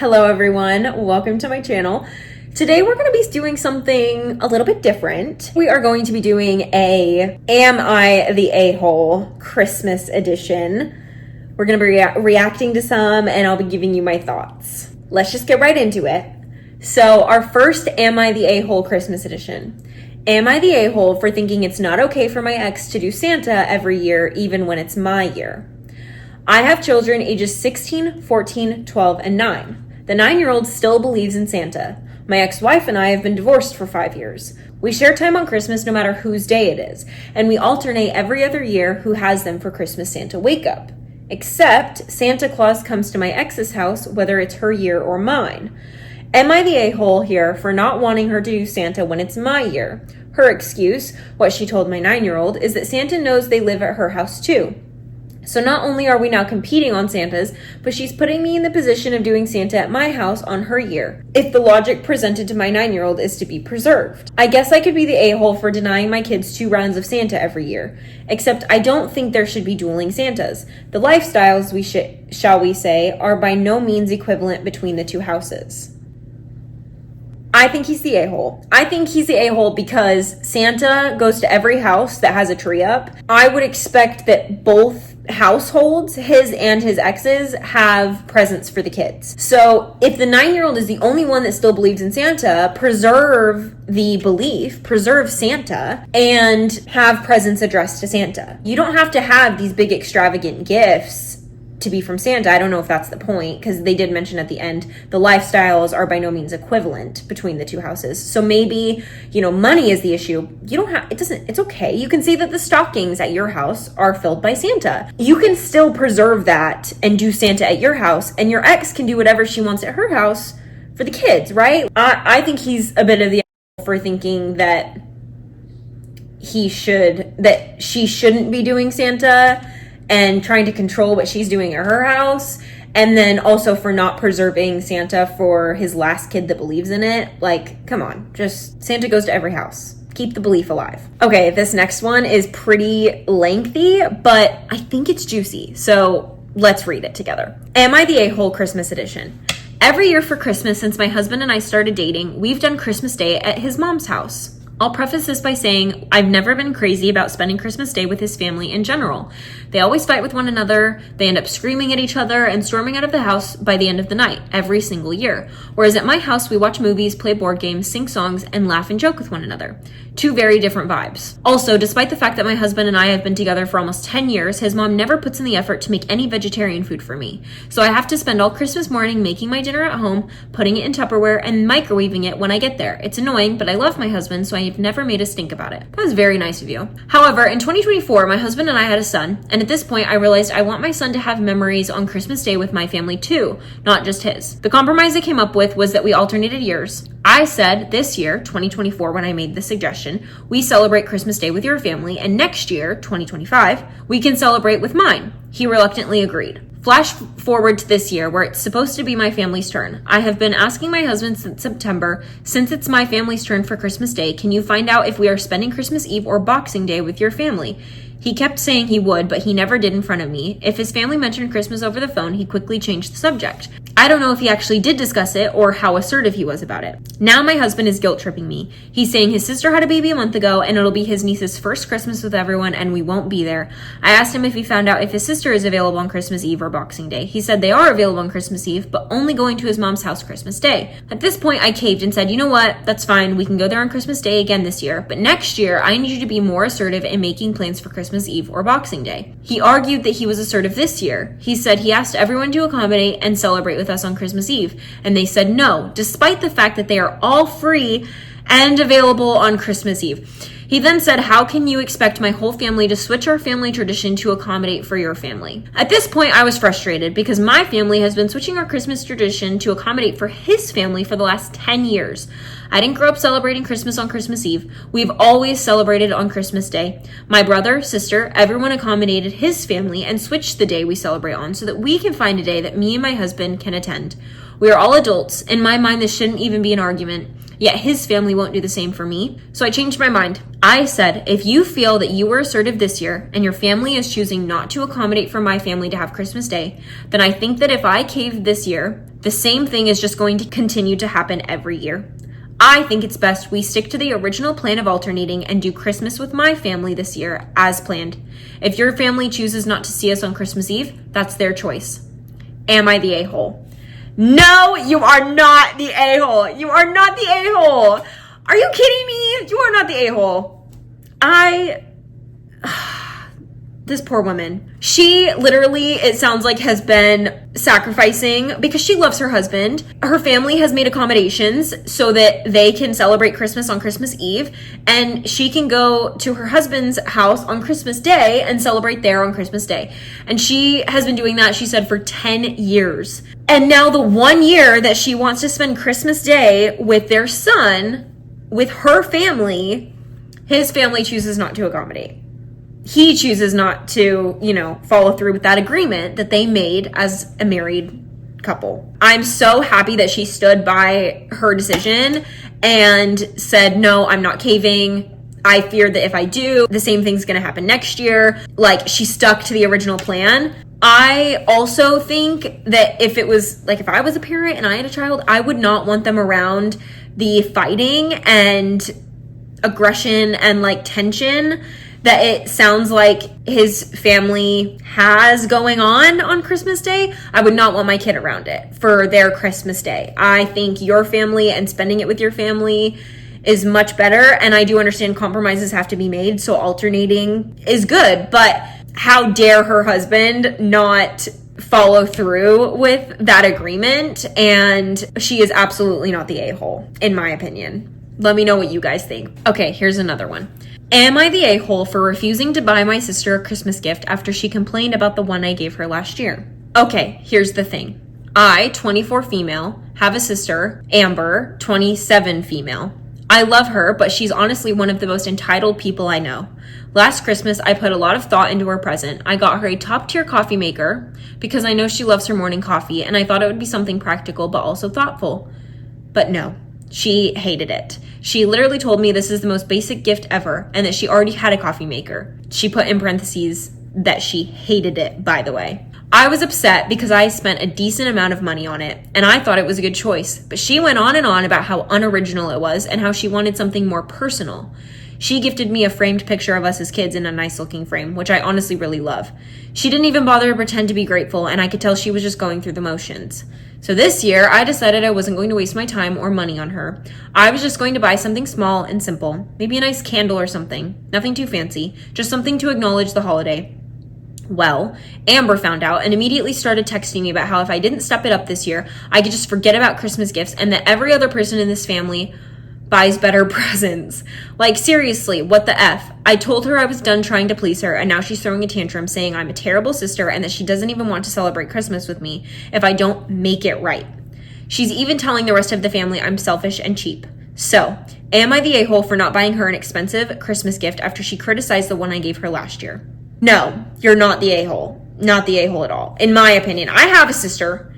Hello everyone, welcome to my channel. Today we're going to be doing something a little bit different. We are going to be doing a Am I the A-hole Christmas edition. We're going to be reacting to some and I'll be giving you my thoughts. Let's just get right into it. So our first Am I the A-hole Christmas edition. Am I the a-hole for thinking it's not okay for my ex to do Santa every year even when it's my year? I have children ages 16, 14, 12, and 9. The 9-year-old still believes in Santa. My ex-wife and I have been divorced for 5 years. We share time on Christmas no matter whose day it is, and we alternate every other year who has them for Christmas Santa wake-up. Except Santa Claus comes to my ex's house whether it's her year or mine. Am I the a-hole here for not wanting her to do Santa when it's my year? Her excuse, what she told my 9-year-old, is that Santa knows they live at her house too. So not only are we now competing on Santas, but she's putting me in the position of doing Santa at my house on her year, if the logic presented to my 9-year-old is to be preserved. I guess I could be the a-hole for denying my kids 2 rounds of Santa every year, except I don't think there should be dueling Santas. The lifestyles, shall we say, are by no means equivalent between the two houses. I think he's the a-hole. I think he's the a-hole because Santa goes to every house that has a tree up. I would expect that both households, his and his ex's, have presents for the kids. So if the 9-year-old is the only one that still believes in Santa, preserve the belief, preserve Santa, and have presents addressed to Santa. You don't have to have these big extravagant gifts to be from Santa. I don't know if that's the point, because they did mention at the end the lifestyles are by no means equivalent between the two houses. So maybe, money is the issue. It's okay. You can see that the stockings at your house are filled by Santa. You can still preserve that and do Santa at your house, and your ex can do whatever she wants at her house for the kids, right? I think he's a bit of the for thinking that she shouldn't be doing Santa and trying to control what she's doing at her house, and then also for not preserving Santa for his last kid that believes in it. Like, come on, just Santa goes to every house. Keep the belief alive. Okay, this next one is pretty lengthy, but I think it's juicy, so let's read it together. Am I the a-hole Christmas edition? Every year for Christmas since my husband and I started dating, we've done Christmas Day at his mom's house. I'll preface this by saying I've never been crazy about spending Christmas Day with his family in general. They always fight with one another, they end up screaming at each other and storming out of the house by the end of the night, every single year. Whereas at my house, we watch movies, play board games, sing songs, and laugh and joke with one another. 2 very different vibes. Also, despite the fact that my husband and I have been together for almost 10 years, his mom never puts in the effort to make any vegetarian food for me. So I have to spend all Christmas morning making my dinner at home, putting it in Tupperware, and microwaving it when I get there. It's annoying, but I love my husband, so I've never made a stink about it. That was very nice of you. However, in 2024, my husband and I had a son, and at this point, I realized I want my son to have memories on Christmas Day with my family too, not just his. The compromise I came up with was that we alternated years. I said this year, 2024, when I made the suggestion, we celebrate Christmas Day with your family, and next year, 2025, we can celebrate with mine. He reluctantly agreed. Flash forward to this year, where it's supposed to be my family's turn. I have been asking my husband since September, since it's my family's turn for Christmas Day, can you find out if we are spending Christmas Eve or Boxing Day with your family? He kept saying he would, but he never did in front of me. If his family mentioned Christmas over the phone, he quickly changed the subject. I don't know if he actually did discuss it or how assertive he was about it. Now my husband is guilt-tripping me. He's saying his sister had a baby a month ago and it'll be his niece's first Christmas with everyone and we won't be there. I asked him if he found out if his sister is available on Christmas Eve or Boxing Day. He said they are available on Christmas Eve, but only going to his mom's house Christmas Day. At this point, I caved and said, you know what? That's fine. We can go there on Christmas Day again this year, but next year, I need you to be more assertive in making plans for Christmas Eve or Boxing Day. He argued that he was assertive this year. He said he asked everyone to accommodate and celebrate with us on Christmas Eve, and they said no, despite the fact that they are all free and available on Christmas Eve. He then said, how can you expect my whole family to switch our family tradition to accommodate for your family? At this point, I was frustrated because my family has been switching our Christmas tradition to accommodate for his family for the last 10 years. I didn't grow up celebrating Christmas on Christmas Eve. We've always celebrated on Christmas Day. My brother, sister, everyone accommodated his family and switched the day we celebrate on so that we can find a day that me and my husband can attend. We are all adults. In my mind, this shouldn't even be an argument. Yet his family won't do the same for me. So I changed my mind. I said, if you feel that you were assertive this year and your family is choosing not to accommodate for my family to have Christmas Day, then I think that if I caved this year, the same thing is just going to continue to happen every year. I think it's best we stick to the original plan of alternating and do Christmas with my family this year as planned. If your family chooses not to see us on Christmas Eve, that's their choice. Am I the a-hole? No, you are not the a-hole. You are not the a-hole. Are you kidding me? You are not the a-hole. This poor woman. She literally, it sounds like, has been sacrificing because she loves her husband. Her family has made accommodations so that they can celebrate Christmas on Christmas Eve, and she can go to her husband's house on Christmas Day and celebrate there on Christmas Day. And she has been doing that, she said, for 10 years. And now the 1 year that she wants to spend Christmas Day with their son, with her family, his family chooses not to accommodate. He chooses not to, follow through with that agreement that they made as a married couple. I'm so happy that she stood by her decision and said, no, I'm not caving. I fear that if I do, the same thing's going to happen next year. Like, she stuck to the original plan. I also think that if I was a parent and I had a child, I would not want them around the fighting and aggression and tension that it sounds like his family has going on Christmas Day. I would not want my kid around it for their Christmas Day. I think your family and spending it with your family is much better, and I do understand compromises have to be made, so alternating is good, but how dare her husband not follow through with that agreement? And she is absolutely not the a-hole, in my opinion. Let me know what you guys think. Okay, here's another one. Am I the a-hole for refusing to buy my sister a Christmas gift after she complained about the one I gave her last year? Okay, here's the thing. I, 24 female, have a sister, Amber, 27 female. I love her, but she's honestly one of the most entitled people I know. Last Christmas, I put a lot of thought into her present. I got her a top-tier coffee maker because I know she loves her morning coffee, and I thought it would be something practical but also thoughtful. But no, she hated it. She literally told me this is the most basic gift ever and that she already had a coffee maker. She put in parentheses that she hated it, by the way. I was upset because I spent a decent amount of money on it, and I thought it was a good choice. But she went on and on about how unoriginal it was and how she wanted something more personal. She gifted me a framed picture of us as kids in a nice-looking frame, which I honestly really love. She didn't even bother to pretend to be grateful, and I could tell she was just going through the motions. So this year, I decided I wasn't going to waste my time or money on her. I was just going to buy something small and simple. Maybe a nice candle or something. Nothing too fancy. Just something to acknowledge the holiday. Well, Amber found out and immediately started texting me about how if I didn't step it up this year, I could just forget about Christmas gifts and that every other person in this family buys better presents. Like, seriously, what the F? I told her I was done trying to please her, and now she's throwing a tantrum saying I'm a terrible sister and that she doesn't even want to celebrate Christmas with me if I don't make it right. She's even telling the rest of the family I'm selfish and cheap. So, am I the a-hole for not buying her an expensive Christmas gift after she criticized the one I gave her last year? No, you're not the a-hole. Not the a-hole at all. In my opinion, I have a sister.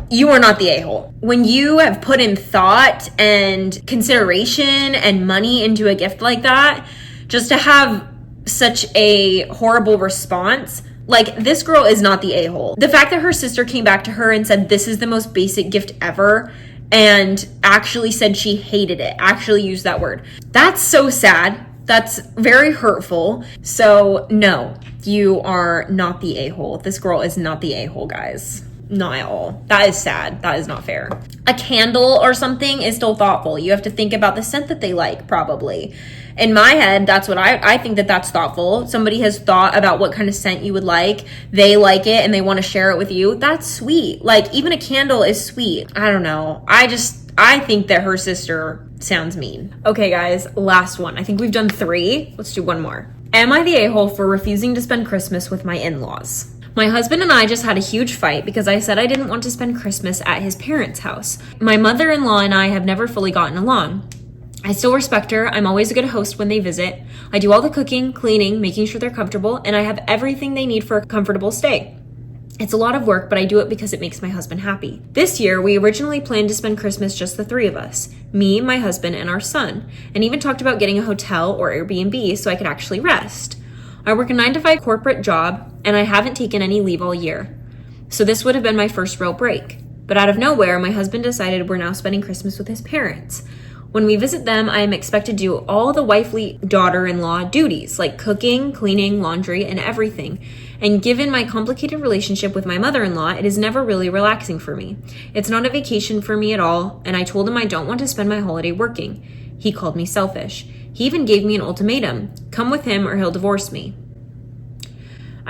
You are not the a-hole. When you have put in thought and consideration and money into a gift like that, just to have such a horrible response, like, this girl is not the a-hole. The fact that her sister came back to her and said this is the most basic gift ever and actually said she hated it, actually used that word, that's so sad. That's very hurtful. So no, you are not the a-hole. This girl is not the a-hole, guys. Not at all. That is sad. That is not fair. A candle or something is still thoughtful. You have to think about the scent that they like, probably. In my head, that's what I think that's thoughtful. Somebody has thought about what kind of scent you would like. They like it and they want to share it with you. That's sweet. Like, even a candle is sweet. I don't know. I think that her sister sounds mean. Okay, guys, last one. I think we've done 3. Let's do one more. Am I the a-hole for refusing to spend Christmas with my in-laws? My husband and I just had a huge fight because I said I didn't want to spend Christmas at his parents' house. My mother-in-law and I have never fully gotten along. I still respect her. I'm always a good host when they visit. I do all the cooking, cleaning, making sure they're comfortable, and I have everything they need for a comfortable stay. It's a lot of work, but I do it because it makes my husband happy. This year, we originally planned to spend Christmas just the three of us, me, my husband, and our son, and even talked about getting a hotel or Airbnb so I could actually rest. I work a 9-to-5 corporate job, and I haven't taken any leave all year. So this would have been my first real break. But out of nowhere, my husband decided we're now spending Christmas with his parents. When we visit them, I am expected to do all the wifely daughter-in-law duties, like cooking, cleaning, laundry, and everything. And given my complicated relationship with my mother-in-law, it is never really relaxing for me. It's not a vacation for me at all, and I told him I don't want to spend my holiday working. He called me selfish. He even gave me an ultimatum: come with him or he'll divorce me.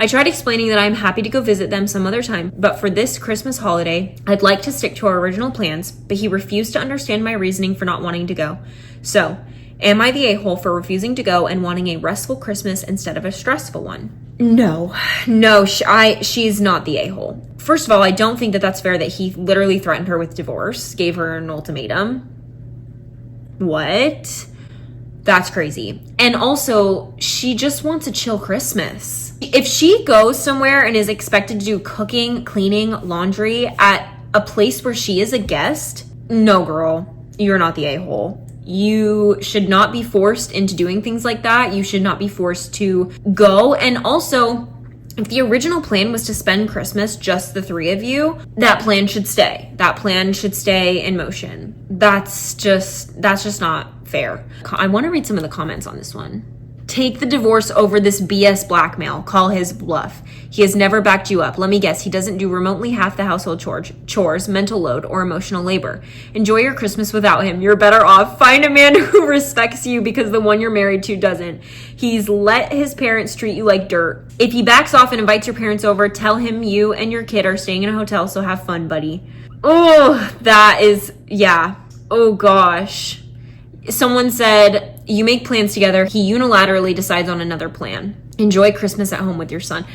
I tried explaining that I'm happy to go visit them some other time, but for this Christmas holiday, I'd like to stick to our original plans, but he refused to understand my reasoning for not wanting to go. So, am I the a-hole for refusing to go and wanting a restful Christmas instead of a stressful one? No, she's not the a-hole. First of all, I don't think that that's fair that he literally threatened her with divorce, gave her an ultimatum. What? That's crazy. And also, she just wants a chill Christmas. If she goes somewhere and is expected to do cooking, cleaning, laundry at a place where she is a guest, no, girl, you're not the a-hole. You should not be forced into doing things like that. You should not be forced to go. And also, if the original plan was to spend Christmas just the three of you, that plan should stay. That plan should stay in motion. That's just not fair. I want to read some of the comments on this one. Take the divorce over this BS blackmail. Call his bluff. He has never backed you up. Let me guess, he doesn't do remotely half the household chores, mental load, or emotional labor. Enjoy your Christmas without him. You're better off. Find a man who respects you because the one you're married to doesn't. He's let his parents treat you like dirt. If he backs off and invites your parents over, tell him you and your kid are staying in a hotel, so have fun, buddy. Oh, that is, yeah. Oh, gosh. Someone said, you make plans together. He unilaterally decides on another plan. Enjoy Christmas at home with your son.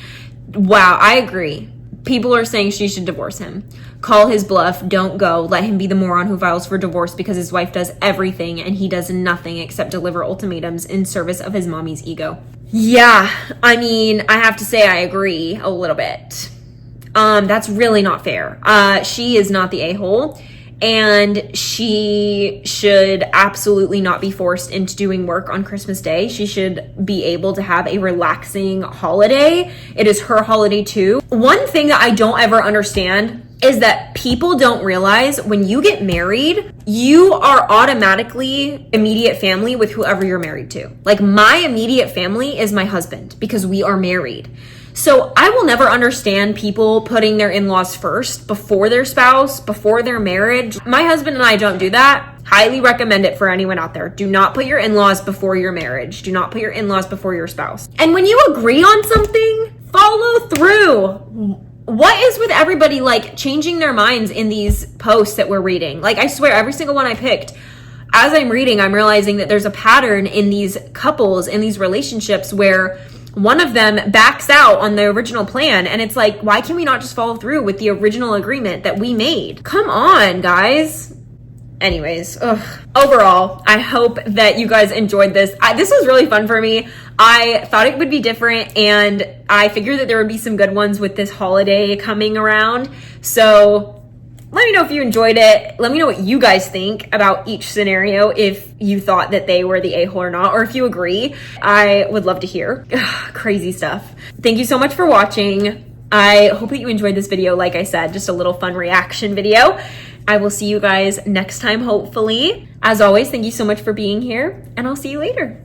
Wow, I agree. People are saying she should divorce him. Call his bluff. Don't go. Let him be the moron who files for divorce because his wife does everything and he does nothing except deliver ultimatums in service of his mommy's ego. Yeah, I mean, I have to say I agree a little bit. That's really not fair. She is not the a-hole. And she should absolutely not be forced into doing work on Christmas Day. She should be able to have a relaxing holiday. It is her holiday too. One thing that I don't ever understand is that people don't realize when you get married, you are automatically immediate family with whoever you're married to. Like, my immediate family is my husband because we are married. So I will never understand people putting their in-laws first before their spouse, before their marriage. My husband and I don't do that. Highly recommend it for anyone out there. Do not put your in-laws before your marriage. Do not put your in-laws before your spouse. And when you agree on something, follow through. What is with everybody like changing their minds in these posts that we're reading? Like, I swear, every single one I picked, as I'm reading, I'm realizing that there's a pattern in these couples, in these relationships where one of them backs out on the original plan, and it's like, why can we not just follow through with the original agreement that we made? Come on, guys. Anyways, overall, I hope that you guys enjoyed this. This was really fun for me. I thought it would be different, and I figured that there would be some good ones with this holiday coming around. So let me know if you enjoyed it. Let me know what you guys think about each scenario, if you thought that they were the a-hole or not, or if you agree. I would love to hear. Crazy stuff. Thank you so much for watching. I hope that you enjoyed this video. Like I said, just a little fun reaction video. I will see you guys next time, hopefully. As always, thank you so much for being here, and I'll see you later.